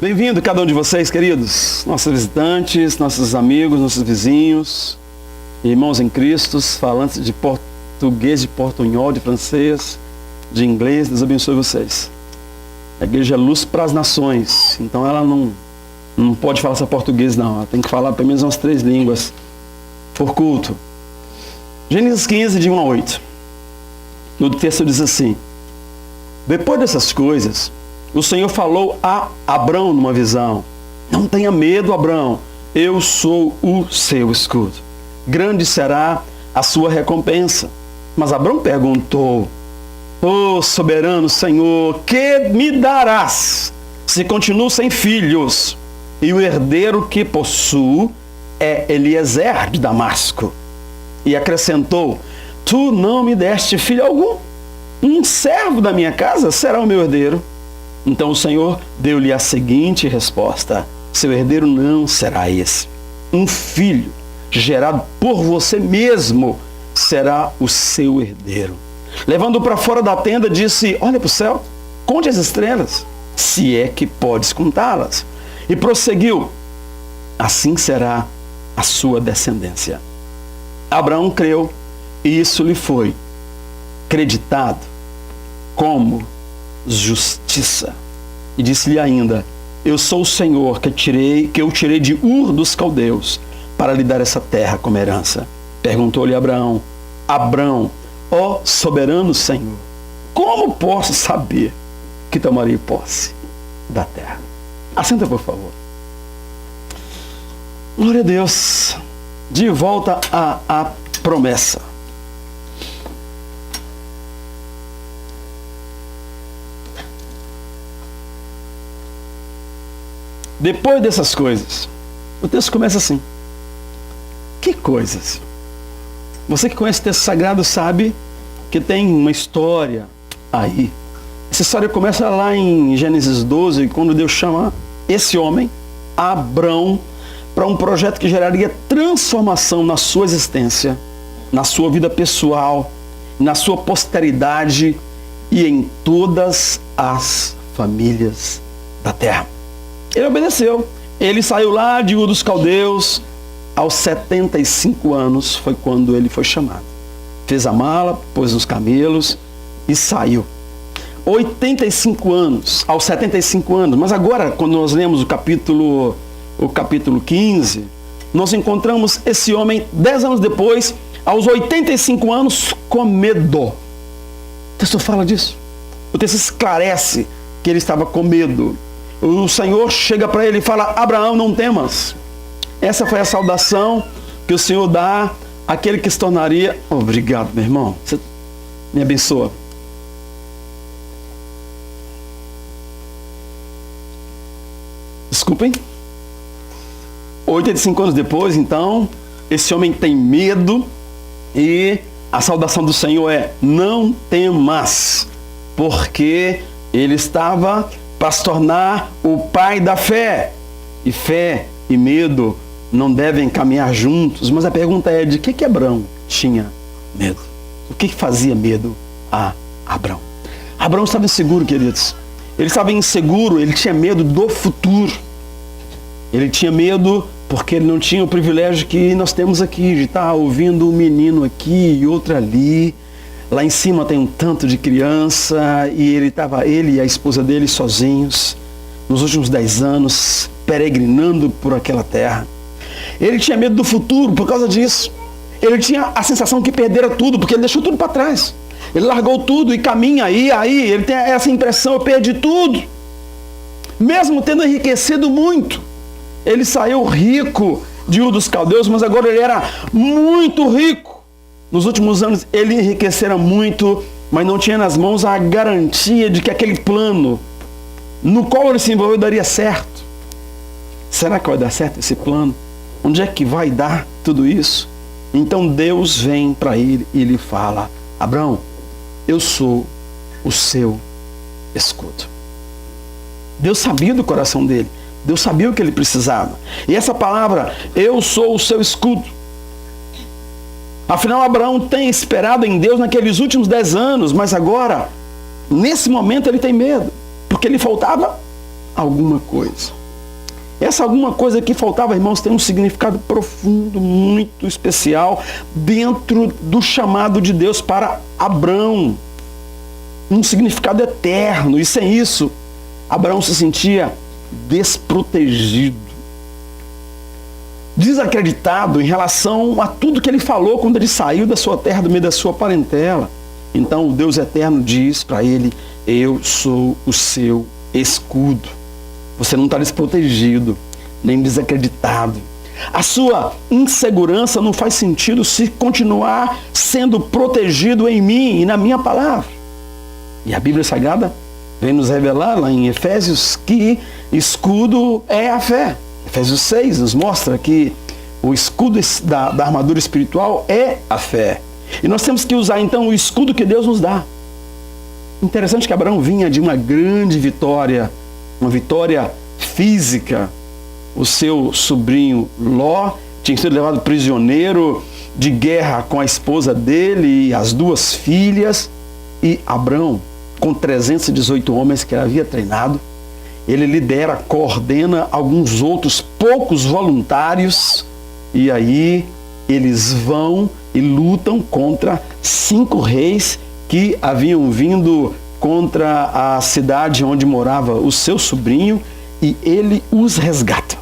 Bem-vindo cada um de vocês, queridos, nossos visitantes, nossos amigos, nossos vizinhos, irmãos em Cristo, falantes de português, de portunhol, de francês, de inglês. Deus abençoe vocês. A igreja é luz para as nações, então ela não pode falar só português, não. Ela tem que falar pelo menos umas 3 línguas por culto. Gênesis 15, de 1 a 8. No texto diz assim: depois dessas coisas, o Senhor falou a Abrão numa visão: não tenha medo, Abrão, eu sou o seu escudo. Grande será a sua recompensa. Mas Abrão perguntou: ó soberano Senhor, que me darás se continuo sem filhos? E o herdeiro que possuo é Eliezer de Damasco. E acrescentou: tu não me deste filho algum. Um servo da minha casa será o meu herdeiro. Então o Senhor deu-lhe a seguinte resposta: seu herdeiro não será esse. Um filho gerado por você mesmo será o seu herdeiro. Levando-o para fora da tenda, disse: olha para o céu, conte as estrelas, se é que podes contá-las. E prosseguiu: assim será a sua descendência. Abraão creu, e isso lhe foi creditado como justiça. E disse-lhe ainda: eu sou o Senhor que eu tirei de Ur dos caldeus para lhe dar essa terra como herança. Perguntou-lhe Abraão: Abrão, ó soberano Senhor, como posso saber que tomarei posse da terra? Assenta, por favor. Glória a Deus. De volta à promessa. Depois dessas coisas, o texto começa assim. Que coisas? Você que conhece o texto sagrado sabe que tem uma história aí. Essa história começa lá em Gênesis 12, quando Deus chama esse homem, Abrão, para um projeto que geraria transformação na sua existência, na sua vida pessoal, na sua posteridade e em todas as famílias da terra. Ele obedeceu. Ele saiu lá de Ur dos Caldeus. Aos 75 anos foi quando ele foi chamado. Fez a mala, pôs nos camelos e saiu. 85 anos, aos 75 anos. Mas agora, quando nós lemos o capítulo 15, nós encontramos esse homem 10 anos depois, aos 85 anos, com medo. O texto fala disso. O texto esclarece que ele estava com medo. O Senhor chega para ele e fala: Abraão, não temas. Essa foi a saudação que o Senhor dá àquele que se tornaria... Obrigado, meu irmão. Você me abençoa. Desculpem. 85 anos depois, então, esse homem tem medo e a saudação do Senhor é: não temas, porque ele estava para se tornar o pai da fé. E fé e medo não devem caminhar juntos. Mas a pergunta é: de que Abrão tinha medo? O que fazia medo a Abrão? Abrão estava inseguro, queridos. Ele estava inseguro, ele tinha medo do futuro. Ele tinha medo porque ele não tinha o privilégio que nós temos aqui, de estar ouvindo um menino aqui e outro ali. Lá em cima tem um tanto de criança e ele e a esposa dele sozinhos, nos últimos 10 anos, peregrinando por aquela terra. Ele tinha medo do futuro por causa disso. Ele tinha a sensação que perdera tudo, porque ele deixou tudo para trás. Ele largou tudo e caminha aí, ele tem essa impressão: eu perdi tudo. Mesmo tendo enriquecido muito. Ele saiu rico de Ur dos Caldeus, mas agora ele era muito rico. Nos últimos anos ele enriquecera muito, mas não tinha nas mãos a garantia de que aquele plano no qual ele se envolveu daria certo. Será que vai dar certo esse plano? Onde é que vai dar tudo isso? Então Deus vem para ele e lhe fala: Abrão, eu sou o seu escudo. Deus sabia do coração dele. Deus sabia o que ele precisava. E essa palavra, eu sou o seu escudo. Afinal, Abraão tem esperado em Deus naqueles últimos 10 anos, mas agora, nesse momento, ele tem medo. Porque lhe faltava alguma coisa. Essa alguma coisa que faltava, irmãos, tem um significado profundo, muito especial, dentro do chamado de Deus para Abrão. Um significado eterno. E sem isso, Abraão se sentia desprotegido, desacreditado em relação a tudo que ele falou quando ele saiu da sua terra, do meio da sua parentela. Então o Deus eterno diz para ele: eu sou o seu escudo. Você não está desprotegido, nem desacreditado. A sua insegurança não faz sentido se continuar sendo protegido em mim e na minha palavra. E a Bíblia Sagrada vem nos revelar lá em Efésios que escudo é a fé. Efésios 6 nos mostra que o escudo da armadura espiritual é a fé. E nós temos que usar então o escudo que Deus nos dá. Interessante que Abraão vinha de uma grande vitória, uma vitória física. O seu sobrinho Ló tinha sido levado prisioneiro de guerra com a esposa dele e as duas filhas. E Abraão, com 318 homens que ele havia treinado, ele lidera, coordena alguns outros poucos voluntários, e aí eles vão e lutam contra 5 reis que haviam vindo contra a cidade onde morava o seu sobrinho, e ele os resgata.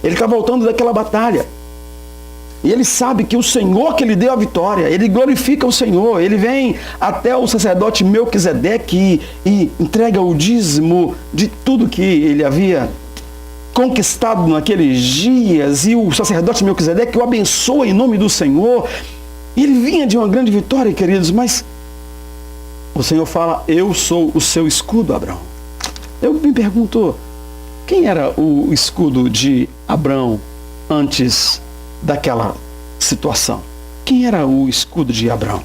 Ele está voltando daquela batalha, e ele sabe que o Senhor que lhe deu a vitória, ele glorifica o Senhor. Ele vem até o sacerdote Melquisedeque e entrega o dízimo de tudo que ele havia conquistado naqueles dias, e o sacerdote Melquisedeque o abençoa em nome do Senhor. E ele vinha de uma grande vitória, queridos, mas o Senhor fala: eu sou o seu escudo, Abraão. Eu me pergunto, quem era o escudo de Abraão antes daquela situação? Quem era o escudo de Abraão?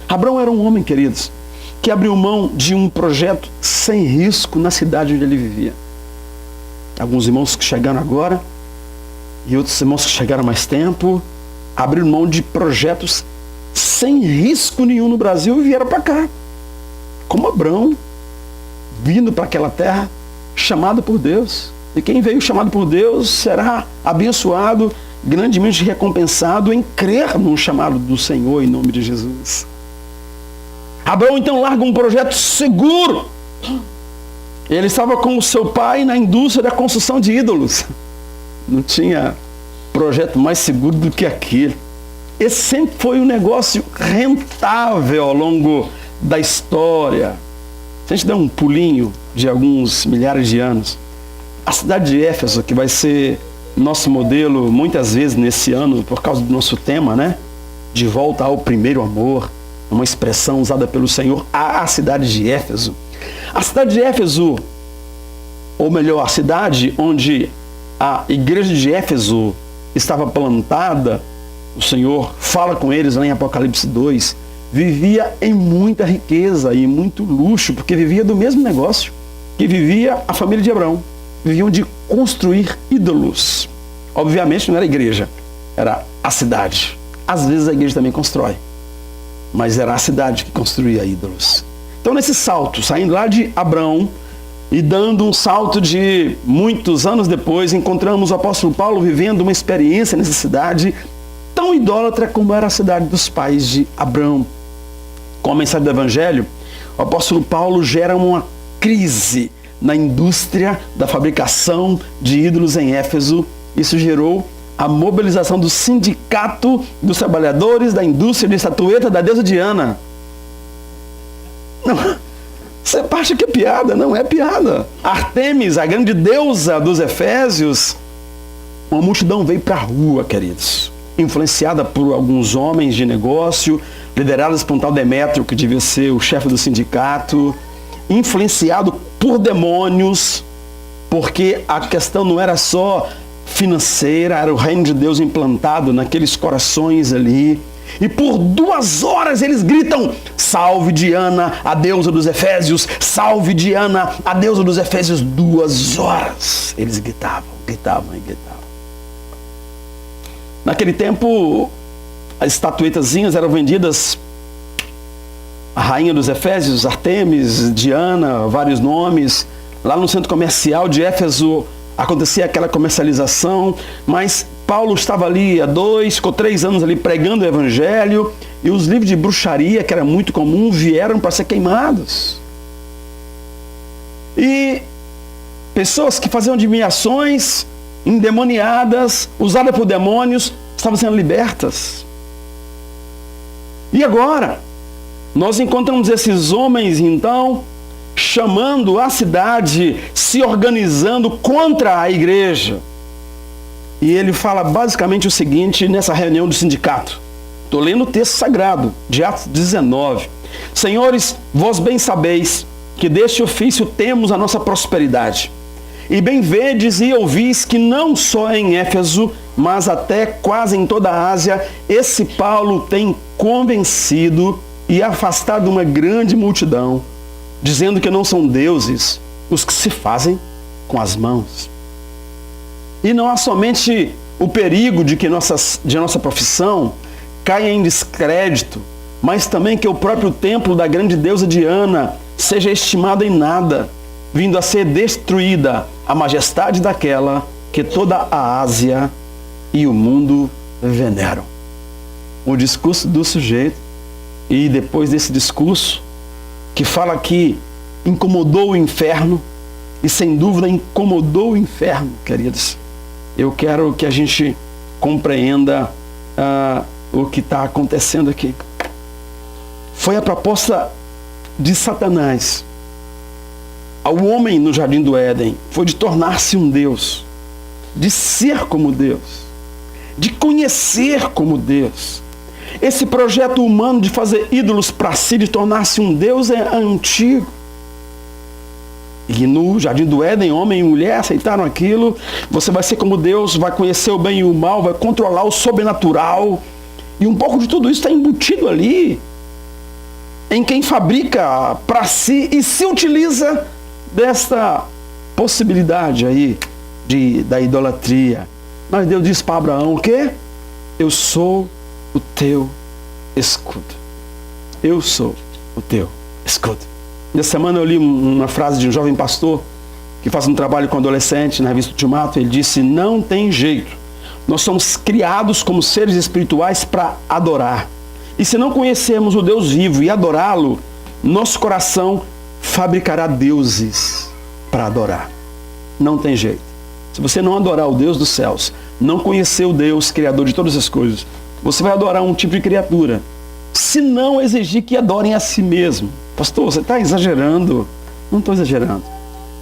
Abraão era um homem, queridos, que abriu mão de um projeto sem risco na cidade onde ele vivia. Alguns irmãos que chegaram agora e outros irmãos que chegaram há mais tempo abriram mão de projetos sem risco nenhum no Brasil e vieram para cá, como Abraão, vindo para aquela terra chamado por Deus. E quem veio chamado por Deus será abençoado, grandemente recompensado em crer no chamado do Senhor em nome de Jesus. Abraão então larga um projeto seguro. Ele estava com o seu pai na indústria da construção de ídolos. Não tinha projeto mais seguro do que aquele. Esse sempre foi um negócio rentável ao longo da história. Se a gente der um pulinho de alguns milhares de anos, a cidade de Éfeso, que vai ser nosso modelo muitas vezes nesse ano, por causa do nosso tema, né? De volta ao primeiro amor, uma expressão usada pelo Senhor, a cidade de Éfeso. A cidade de Éfeso, ou melhor, a cidade onde a igreja de Éfeso estava plantada, o Senhor fala com eles lá em Apocalipse 2, vivia em muita riqueza e muito luxo, porque vivia do mesmo negócio que vivia a família de Abraão. Viviam de construir ídolos. Obviamente não era a igreja, era a cidade. Às vezes a igreja também constrói, mas era a cidade que construía ídolos. Então nesse salto, saindo lá de Abraão e dando um salto de muitos anos depois, encontramos o apóstolo Paulo vivendo uma experiência nessa cidade tão idólatra como era a cidade dos pais de Abraão. Com a mensagem do Evangelho, o apóstolo Paulo gera uma crise na indústria da fabricação de ídolos em Éfeso. Isso gerou a mobilização do sindicato dos trabalhadores da indústria de estatueta da deusa Diana. Não, você acha que é piada? Não é piada. Artemis, a grande deusa dos Efésios, uma multidão veio para a rua, queridos, influenciada por alguns homens de negócio, liderados por um tal Demétrio, que devia ser o chefe do sindicato, influenciado por demônios, porque a questão não era só financeira, era o reino de Deus implantado naqueles corações ali. E por 2 horas eles gritam: salve Diana, a deusa dos Efésios, salve Diana, a deusa dos Efésios. 2 horas eles gritavam. Naquele tempo, as estatuetazinhas eram vendidas. A rainha dos Efésios, Artemis, Diana, vários nomes, Lá no centro comercial de Éfeso acontecia aquela comercialização, mas Paulo estava ali ficou 3 anos ali pregando o evangelho, e os livros de bruxaria, que era muito comum, vieram para ser queimados. E pessoas que faziam adivinhações, endemoniadas, usadas por demônios, estavam sendo libertas. E agora, nós encontramos esses homens, então, chamando a cidade, se organizando contra a igreja. E ele fala basicamente o seguinte nessa reunião do sindicato. Estou lendo o texto sagrado, de Atos 19. Senhores, vós bem sabeis que deste ofício temos a nossa prosperidade. E bem vedes e ouvis que não só em Éfeso, mas até quase em toda a Ásia, esse Paulo tem convencido e afastado uma grande multidão, dizendo que não são deuses os que se fazem com as mãos. E não há somente o perigo de que nossa profissão caia em descrédito, mas também que o próprio templo da grande deusa Diana seja estimado em nada, vindo a ser destruída a majestade daquela que toda a Ásia e o mundo veneram. O discurso do sujeito, e depois desse discurso, que fala que incomodou o inferno, e sem dúvida incomodou o inferno, queridos. Eu quero que a gente compreenda o que está acontecendo aqui. Foi a proposta de Satanás ao homem no Jardim do Éden, foi de tornar-se um Deus, de ser como Deus, de conhecer como Deus. Esse projeto humano de fazer ídolos para si, de tornar-se um Deus, é antigo. E no Jardim do Éden, homem e mulher aceitaram aquilo. Você vai ser como Deus, vai conhecer o bem e o mal, vai controlar o sobrenatural. E um pouco de tudo isso está embutido ali, em quem fabrica para si e se utiliza desta possibilidade aí da idolatria. Mas Deus disse para Abraão o quê? Eu sou o teu escudo. Eu sou o teu escudo. Nessa semana eu li uma frase de um jovem pastor que faz um trabalho com adolescente na revista Ultimato. Ele disse: não tem jeito. Nós somos criados como seres espirituais para adorar. E se não conhecermos o Deus vivo e adorá-lo, nosso coração fabricará deuses para adorar. Não tem jeito. Se você não adorar o Deus dos céus, não conhecer o Deus criador de todas as coisas, você vai adorar um tipo de criatura, se não exigir que adorem a si mesmo. Pastor, você está exagerando. Não estou exagerando.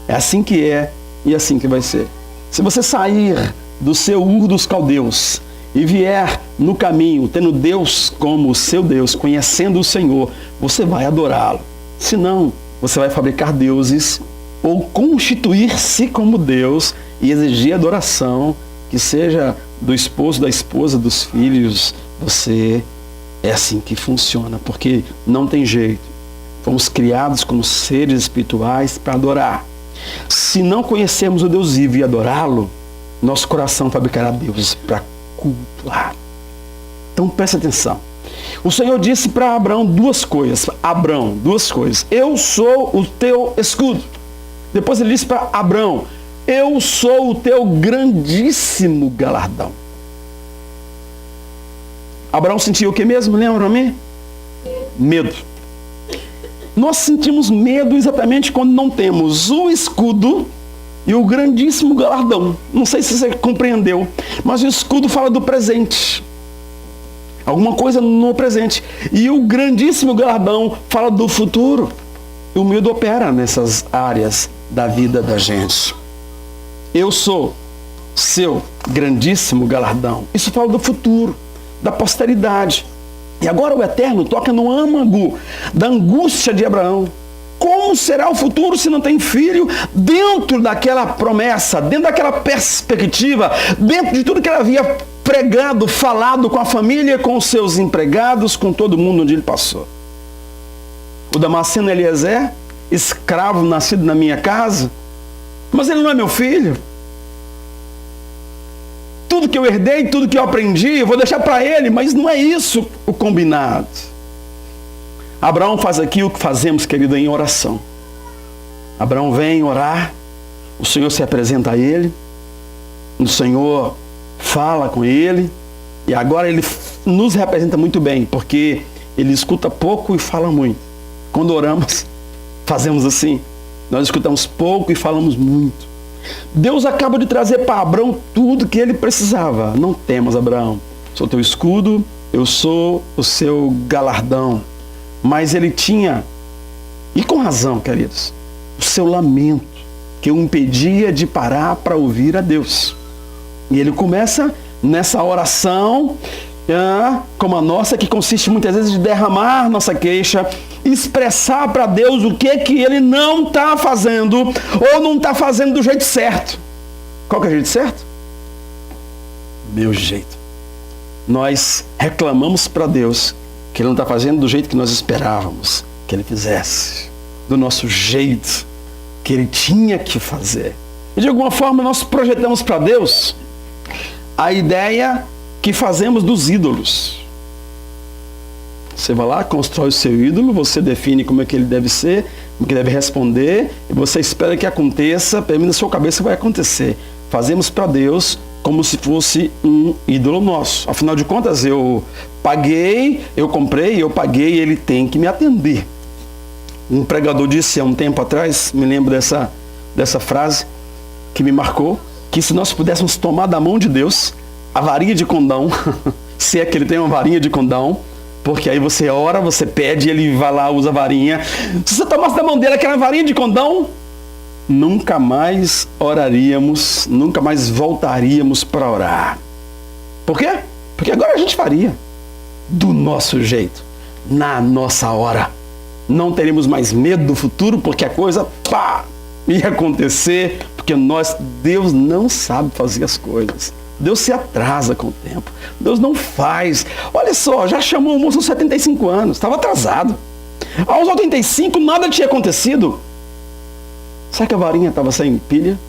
É assim que é e é assim que vai ser. Se você sair do seu Ur dos Caldeus e vier no caminho, tendo Deus como seu Deus, conhecendo o Senhor, você vai adorá-lo. Se não, você vai fabricar deuses ou constituir-se como Deus e exigir adoração, que seja do esposo, da esposa, dos filhos. Você é assim que funciona, porque não tem jeito. Fomos criados como seres espirituais para adorar. Se não conhecermos o Deus vivo e adorá-lo, nosso coração fabricará deuses para cultuar. Então preste atenção. O Senhor disse para Abraão duas coisas. Eu sou o teu escudo. Depois ele disse para Abraão: eu sou o teu grandíssimo galardão. Abraão sentiu o que mesmo? Lembra para mim? Medo. Nós sentimos medo exatamente quando não temos o escudo e o grandíssimo galardão. Não sei se você compreendeu, mas o escudo fala do presente. Alguma coisa no presente. E o grandíssimo galardão fala do futuro. E o medo opera nessas áreas da vida da gente. Eu sou seu grandíssimo galardão. Isso fala do futuro, da posteridade. E agora o Eterno toca no âmago da angústia de Abraão. Como será o futuro se não tem filho? Dentro daquela promessa, dentro daquela perspectiva, dentro de tudo que ele havia pregado, falado com a família, com os seus empregados, com todo mundo onde ele passou. O Damasceno Eliezer, escravo nascido na minha casa, mas ele não é meu filho. Tudo que eu herdei, tudo que eu aprendi, eu vou deixar para ele, mas não é isso o combinado. Abraão faz aqui o que fazemos, querido, em oração. Abraão vem orar, o Senhor se apresenta a ele, o Senhor fala com ele, e agora ele nos representa muito bem, porque ele escuta pouco e fala muito. Quando oramos, fazemos assim, nós escutamos pouco e falamos muito. Deus acaba de trazer para Abraão tudo que ele precisava. Não temas, Abraão, sou teu escudo, eu sou o seu galardão. Mas ele tinha, e com razão, queridos, o seu lamento, que o impedia de parar para ouvir a Deus. E ele começa nessa oração, como a nossa, que consiste muitas vezes de derramar nossa queixa, expressar para Deus o que ele não está fazendo, ou não está fazendo do jeito certo. Qual que é o jeito certo? Meu jeito. Nós reclamamos para Deus que ele não está fazendo do jeito que nós esperávamos que ele fizesse, do nosso jeito, que ele tinha que fazer. E de alguma forma nós projetamos para Deus a ideia que fazemos dos ídolos. Você vai lá, constrói o seu ídolo, você define como é que ele deve ser, como que deve responder, e você espera que aconteça, pelo menos na sua cabeça vai acontecer. Fazemos para Deus como se fosse um ídolo nosso. Afinal de contas, eu paguei, ele tem que me atender. Um pregador disse há um tempo atrás, me lembro dessa frase que me marcou, que se nós pudéssemos tomar da mão de Deus a varinha de condão, se é que ele tem uma varinha de condão, porque aí você ora, você pede, ele vai lá, usa a varinha. Se você tomasse da mão dele aquela varinha de condão, nunca mais oraríamos, nunca mais voltaríamos para orar. Por quê? Porque agora a gente faria do nosso jeito, na nossa hora. Não teremos mais medo do futuro, porque a coisa ia acontecer, porque Deus não sabe fazer as coisas. Deus se atrasa com o tempo. Deus não faz. Olha só, já chamou o moço aos 75 anos, estava atrasado. Aos 85 nada tinha acontecido. Será que a varinha estava sem pilha?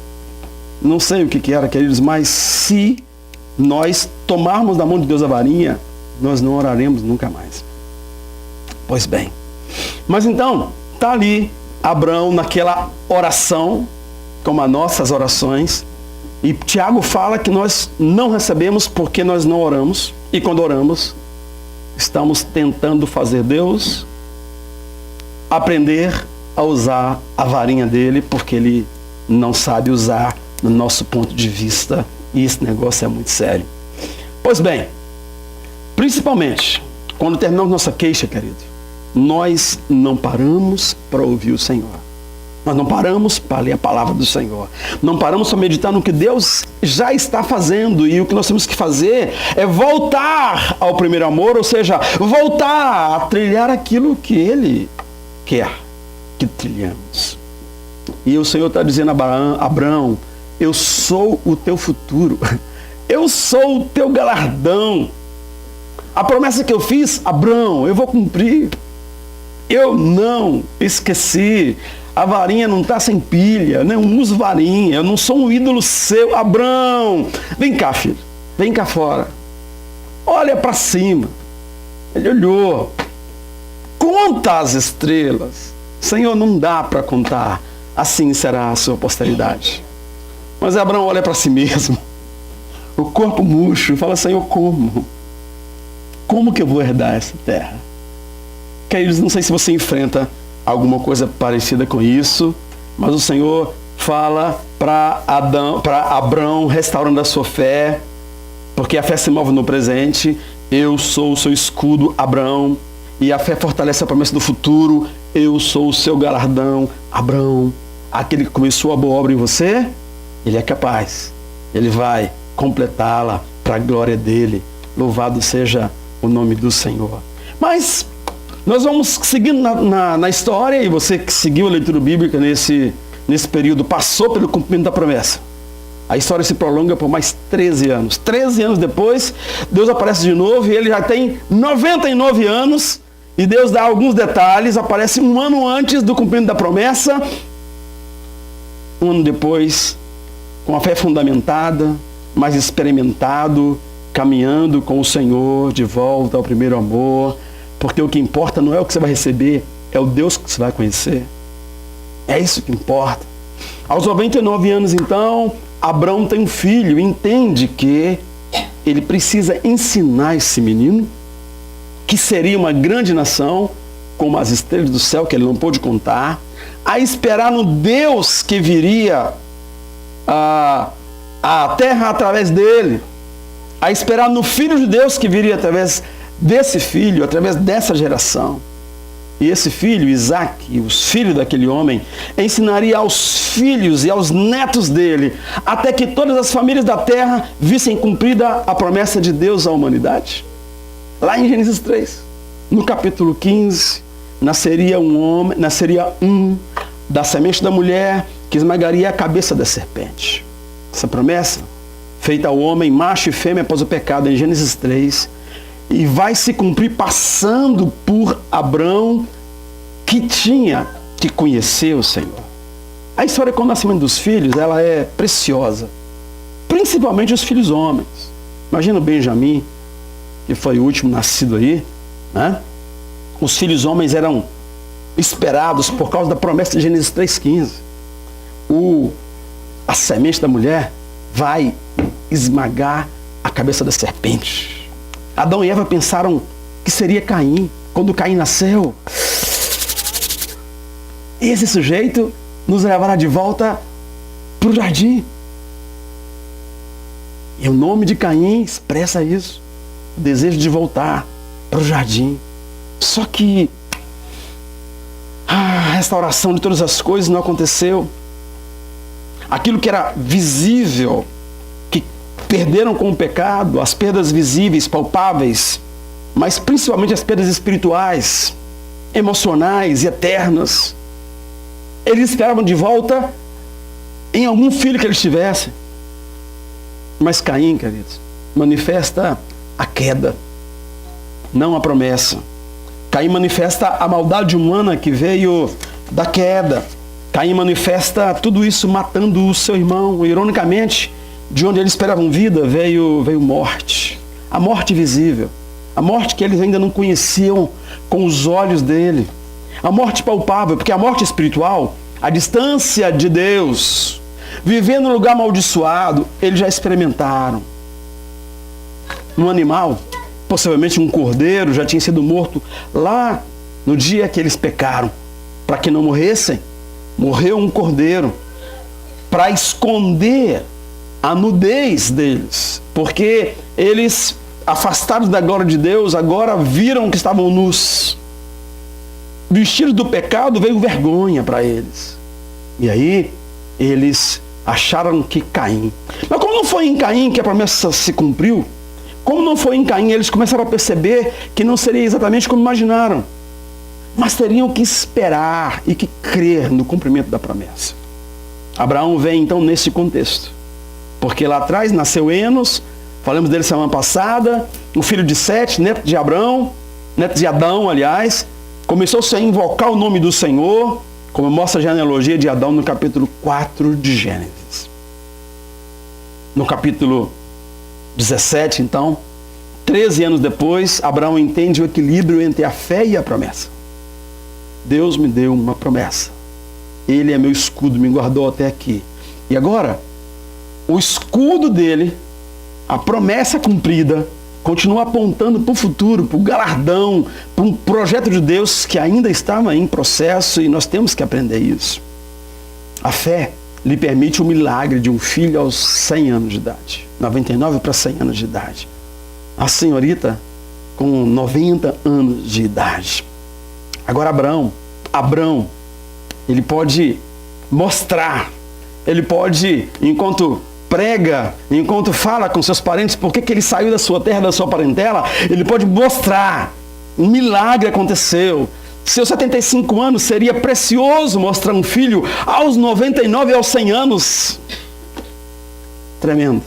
Não sei o que era, queridos, mas se nós tomarmos da mão de Deus a varinha, nós não oraremos nunca mais. Pois bem. Mas então, está ali Abraão naquela oração, como as nossas orações, e Tiago fala que nós não recebemos porque nós não oramos, e quando oramos, estamos tentando fazer Deus aprender a usar a varinha dele, porque ele não sabe usar no nosso ponto de vista, e esse negócio é muito sério. Pois bem, principalmente, quando terminamos nossa queixa, querido, nós não paramos para ouvir o Senhor. Nós não paramos para ler a palavra do Senhor. Não paramos para meditar no que Deus já está fazendo. E o que nós temos que fazer é voltar ao primeiro amor, ou seja, voltar a trilhar aquilo que Ele quer que trilhamos. E o Senhor está dizendo a Abraão, eu sou o teu futuro. Eu sou o teu galardão. A promessa que eu fiz, Abraão, eu vou cumprir. Eu não esqueci. A varinha não está sem pilha, não uso varinha, eu não sou um ídolo seu. Abraão, vem cá, filho, vem cá fora. Olha para cima. Ele olhou. Conta as estrelas. Senhor, não dá para contar. Assim será a sua posteridade. Mas Abraão olha para si mesmo. O corpo murcho, fala, Senhor, como? Como que eu vou herdar essa terra? Queridos, não sei se você enfrenta alguma coisa parecida com isso, mas o Senhor fala para Abraão, restaurando a sua fé, porque a fé se move no presente. Eu sou o seu escudo, Abraão, e a fé fortalece a promessa do futuro. Eu sou o seu galardão, Abraão. Aquele que começou a boa obra em você, ele é capaz, ele vai completá-la para a glória dele. Louvado seja o nome do Senhor. Mas nós vamos seguindo na história, e você que seguiu a leitura bíblica nesse período, passou pelo cumprimento da promessa. A história se prolonga por mais 13 anos. 13 anos depois, Deus aparece de novo, e ele já tem 99 anos, e Deus dá alguns detalhes, aparece um ano antes do cumprimento da promessa, um ano depois, com a fé fundamentada, mais experimentado, caminhando com o Senhor de volta ao primeiro amor. Porque o que importa não é o que você vai receber, é o Deus que você vai conhecer. É isso que importa. Aos 99 anos, então, Abrão tem um filho e entende que ele precisa ensinar esse menino, que seria uma grande nação, como as estrelas do céu, que ele não pôde contar, a esperar no Deus que viria a terra através dele, a esperar no Filho de Deus que viria através desse filho, através dessa geração. E esse filho, Isaac, os filhos daquele homem, ensinaria aos filhos e aos netos dele, até que todas as famílias da terra vissem cumprida a promessa de Deus à humanidade. Lá em Gênesis 3, no capítulo 15, nasceria um da semente da mulher que esmagaria a cabeça da serpente. Essa promessa, feita ao homem, macho e fêmea após o pecado, em Gênesis 3, e vai se cumprir passando por Abrão, que tinha que conhecer o Senhor. A história com o nascimento dos filhos, ela é preciosa, principalmente os filhos homens. Imagina o Benjamim, que foi o último nascido aí, né? Os filhos homens eram esperados por causa da promessa de Gênesis 3,15. A semente da mulher vai esmagar a cabeça da serpente. Adão e Eva pensaram que seria Caim. Quando Caim nasceu, esse sujeito nos levará de volta para o jardim. E o nome de Caim expressa isso, o desejo de voltar para o jardim. Só que a restauração de todas as coisas não aconteceu. Aquilo que era visível, que perderam com o pecado, as perdas visíveis, palpáveis, mas principalmente as perdas espirituais, emocionais e eternas, eles esperavam de volta em algum filho que eles tivessem. Mas Caim, queridos, manifesta a queda, não a promessa. Caim manifesta a maldade humana que veio da queda. Caim manifesta tudo isso matando o seu irmão. Ironicamente, de onde eles esperavam vida, veio morte. A morte visível. A morte que eles ainda não conheciam com os olhos dele. A morte palpável, porque a morte espiritual, a distância de Deus, viver num lugar amaldiçoado, eles já experimentaram. Um animal, possivelmente um cordeiro, já tinha sido morto lá no dia que eles pecaram. Para que não morressem, morreu um cordeiro para esconder a nudez deles, porque eles, afastados da glória de Deus, agora viram que estavam nus. Vestidos do pecado, veio vergonha para eles. E aí, eles acharam que Caim. Mas como não foi em Caim que a promessa se cumpriu, como não foi em Caim, eles começaram a perceber que não seria exatamente como imaginaram. Mas teriam que esperar e que crer no cumprimento da promessa. Abraão vem então nesse contexto. Porque lá atrás nasceu Enos, falamos dele semana passada, o filho de Sete, neto de Abrão, neto de Adão, aliás, começou-se a invocar o nome do Senhor, como mostra a genealogia de Adão no capítulo 4 de Gênesis. No capítulo 17, então, 13 anos depois, Abraão entende o equilíbrio entre a fé e a promessa. Deus me deu uma promessa. Ele é meu escudo, me guardou até aqui. E agora, o escudo dele, a promessa cumprida, continua apontando para o futuro, para o galardão, para um projeto de Deus que ainda estava em processo e nós temos que aprender isso. A fé lhe permite o milagre de um filho aos 100 anos de idade. 99 para 100 anos de idade. A senhorita com 90 anos de idade. Agora Abrão, ele pode mostrar, ele pode, enquanto prega, enquanto fala com seus parentes, por que ele saiu da sua terra, da sua parentela, ele pode mostrar, um milagre aconteceu. Seus 75 anos seria precioso mostrar um filho aos 99 e aos 100 anos. Tremendo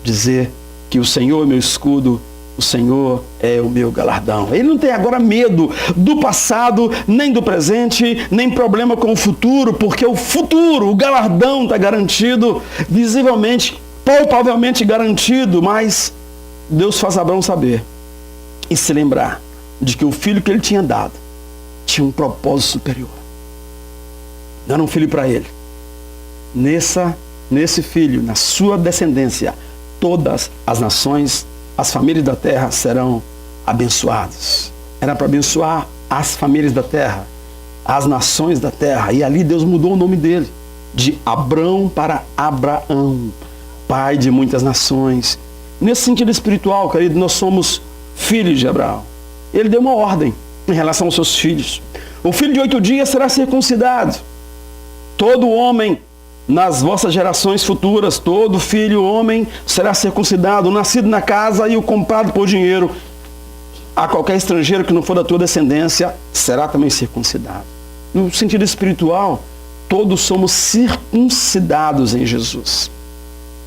dizer que o Senhor é meu escudo, o Senhor é o meu galardão. Ele não tem agora medo do passado, nem do presente, nem problema com o futuro, porque o futuro, o galardão está garantido, visivelmente, palpavelmente garantido, mas Deus faz Abraão saber e se lembrar de que o filho que ele tinha dado tinha um propósito superior. Não era um filho para ele. Nesse filho, na sua descendência, todas as nações, as famílias da terra serão abençoadas. Era para abençoar as famílias da terra, as nações da terra. E ali Deus mudou o nome dele, de Abrão para Abraão, pai de muitas nações. Nesse sentido espiritual, querido, nós somos filhos de Abraão. Ele deu uma ordem em relação aos seus filhos. O filho de 8 dias será circuncidado. Todo homem nas vossas gerações futuras, todo filho homem será circuncidado, o nascido na casa e o comprado por dinheiro. A qualquer estrangeiro que não for da tua descendência será também circuncidado. No sentido espiritual, todos somos circuncidados em Jesus.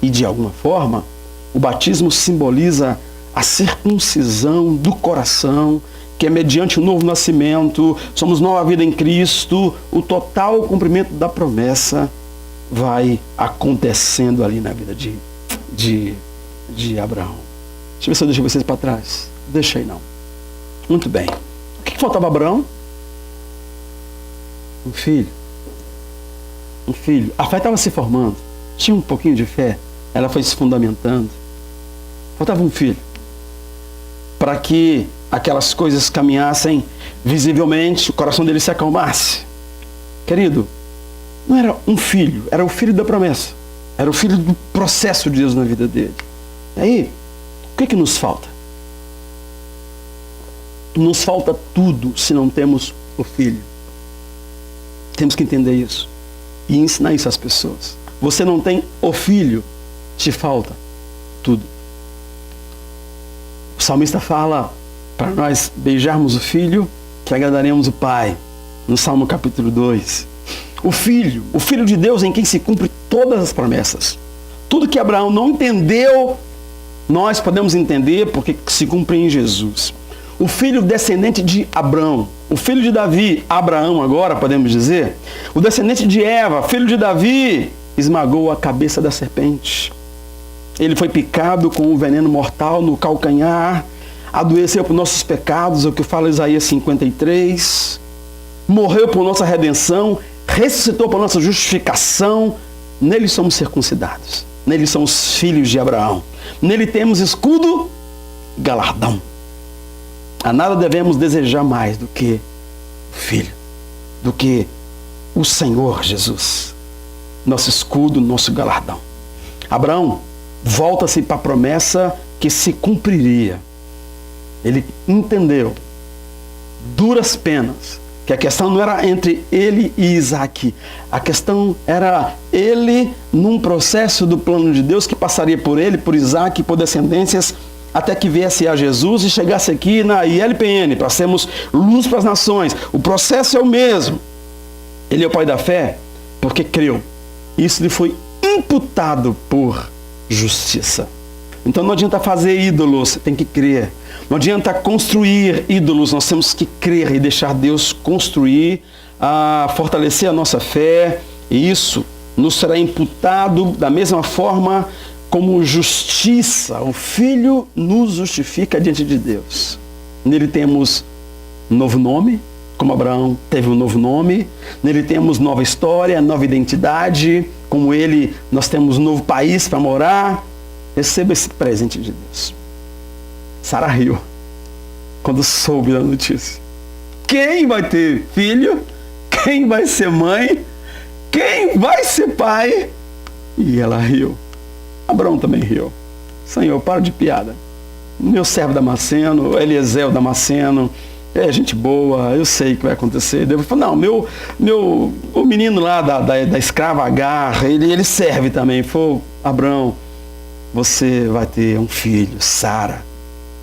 E de alguma forma, o batismo simboliza a circuncisão do coração, que é mediante o novo nascimento, somos nova vida em Cristo, o total cumprimento da promessa vai acontecendo ali na vida de Abraão. Deixa eu ver se eu deixo vocês para trás. Deixei não. Muito bem. O que faltava a Abraão? Um filho. Um filho. A fé estava se formando. Tinha um pouquinho de fé. Ela foi se fundamentando. Faltava um filho. Para que aquelas coisas caminhassem visivelmente, o coração dele se acalmasse. Querido, não era um filho, era o filho da promessa. Era o filho do processo de Deus na vida dele. E aí, o que nos falta? Nos falta tudo se não temos o filho. Temos que entender isso e ensinar isso às pessoas. Você não tem o filho, te falta tudo. O salmista fala para nós beijarmos o filho, que agradaremos o pai. No Salmo capítulo 2. O filho de Deus em quem se cumpre todas as promessas. Tudo que Abraão não entendeu, nós podemos entender porque se cumpre em Jesus. O filho descendente de Abrão, o filho de Davi, Abraão agora podemos dizer, o descendente de Eva, filho de Davi, esmagou a cabeça da serpente. Ele foi picado com um veneno mortal no calcanhar, adoeceu por nossos pecados, é o que fala Isaías 53, morreu por nossa redenção, ressuscitou por nossa justificação. Nele somos circuncidados, nele somos filhos de Abraão, nele temos escudo e galardão. A nada devemos desejar mais do que o Filho, do que o Senhor Jesus, nosso escudo, nosso galardão. Abraão volta-se para a promessa que se cumpriria. Ele entendeu, duras penas, que a questão não era entre ele e Isaac. A questão era ele num processo do plano de Deus que passaria por ele, por Isaac, por descendências, até que viesse a Jesus e chegasse aqui na ILPN, para sermos luz para as nações. O processo é o mesmo. Ele é o pai da fé porque creu. Isso lhe foi imputado por justiça. Então não adianta fazer ídolos, tem que crer. Não adianta construir ídolos, nós temos que crer e deixar Deus construir, fortalecer a nossa fé. E isso nos será imputado da mesma forma como justiça. O Filho nos justifica diante de Deus. Nele temos um novo nome, como Abraão teve um novo nome. Nele temos nova história, nova identidade. Como ele, nós temos um novo país para morar. Receba esse presente de Deus. Sara riu quando soube da notícia. Quem vai ter filho? Quem vai ser mãe? Quem vai ser pai? E ela riu. Abraão também riu. Senhor, para de piada. Meu servo Damasceno, Eliezer Damasceno, é gente boa, eu sei que vai acontecer. Deus falou, não, o menino lá da escrava Agar, ele serve também. Falou, Abraão, você vai ter um filho, Sara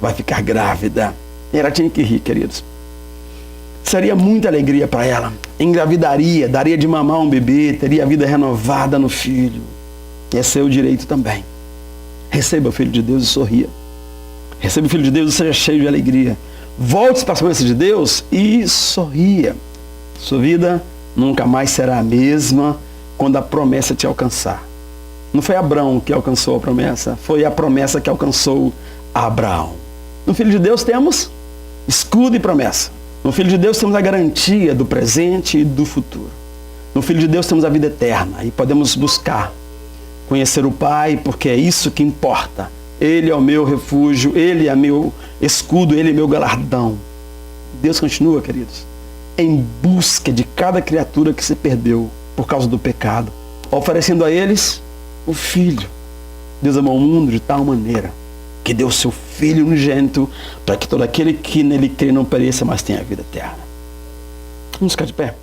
vai ficar grávida. E ela tinha que rir, queridos. Seria muita alegria para ela. Engravidaria, daria de mamar um bebê, teria a vida renovada no filho. E é seu direito também. Receba o Filho de Deus e sorria. Receba o Filho de Deus e seja cheio de alegria. Volte para as promessas de Deus e sorria. Sua vida nunca mais será a mesma quando a promessa te alcançar. Não foi Abraão que alcançou a promessa, foi a promessa que alcançou Abraão. No Filho de Deus temos escudo e promessa. No Filho de Deus temos a garantia do presente e do futuro. No Filho de Deus temos a vida eterna e podemos buscar conhecer o Pai, porque é isso que importa. Ele é o meu refúgio, Ele é meu escudo, Ele é meu galardão. Deus continua, queridos, em busca de cada criatura que se perdeu por causa do pecado, oferecendo a eles o Filho. Deus amou o mundo de tal maneira que deu o seu Filho unigênito para que todo aquele que nele crê não pereça, mas tenha a vida eterna. Vamos ficar de pé.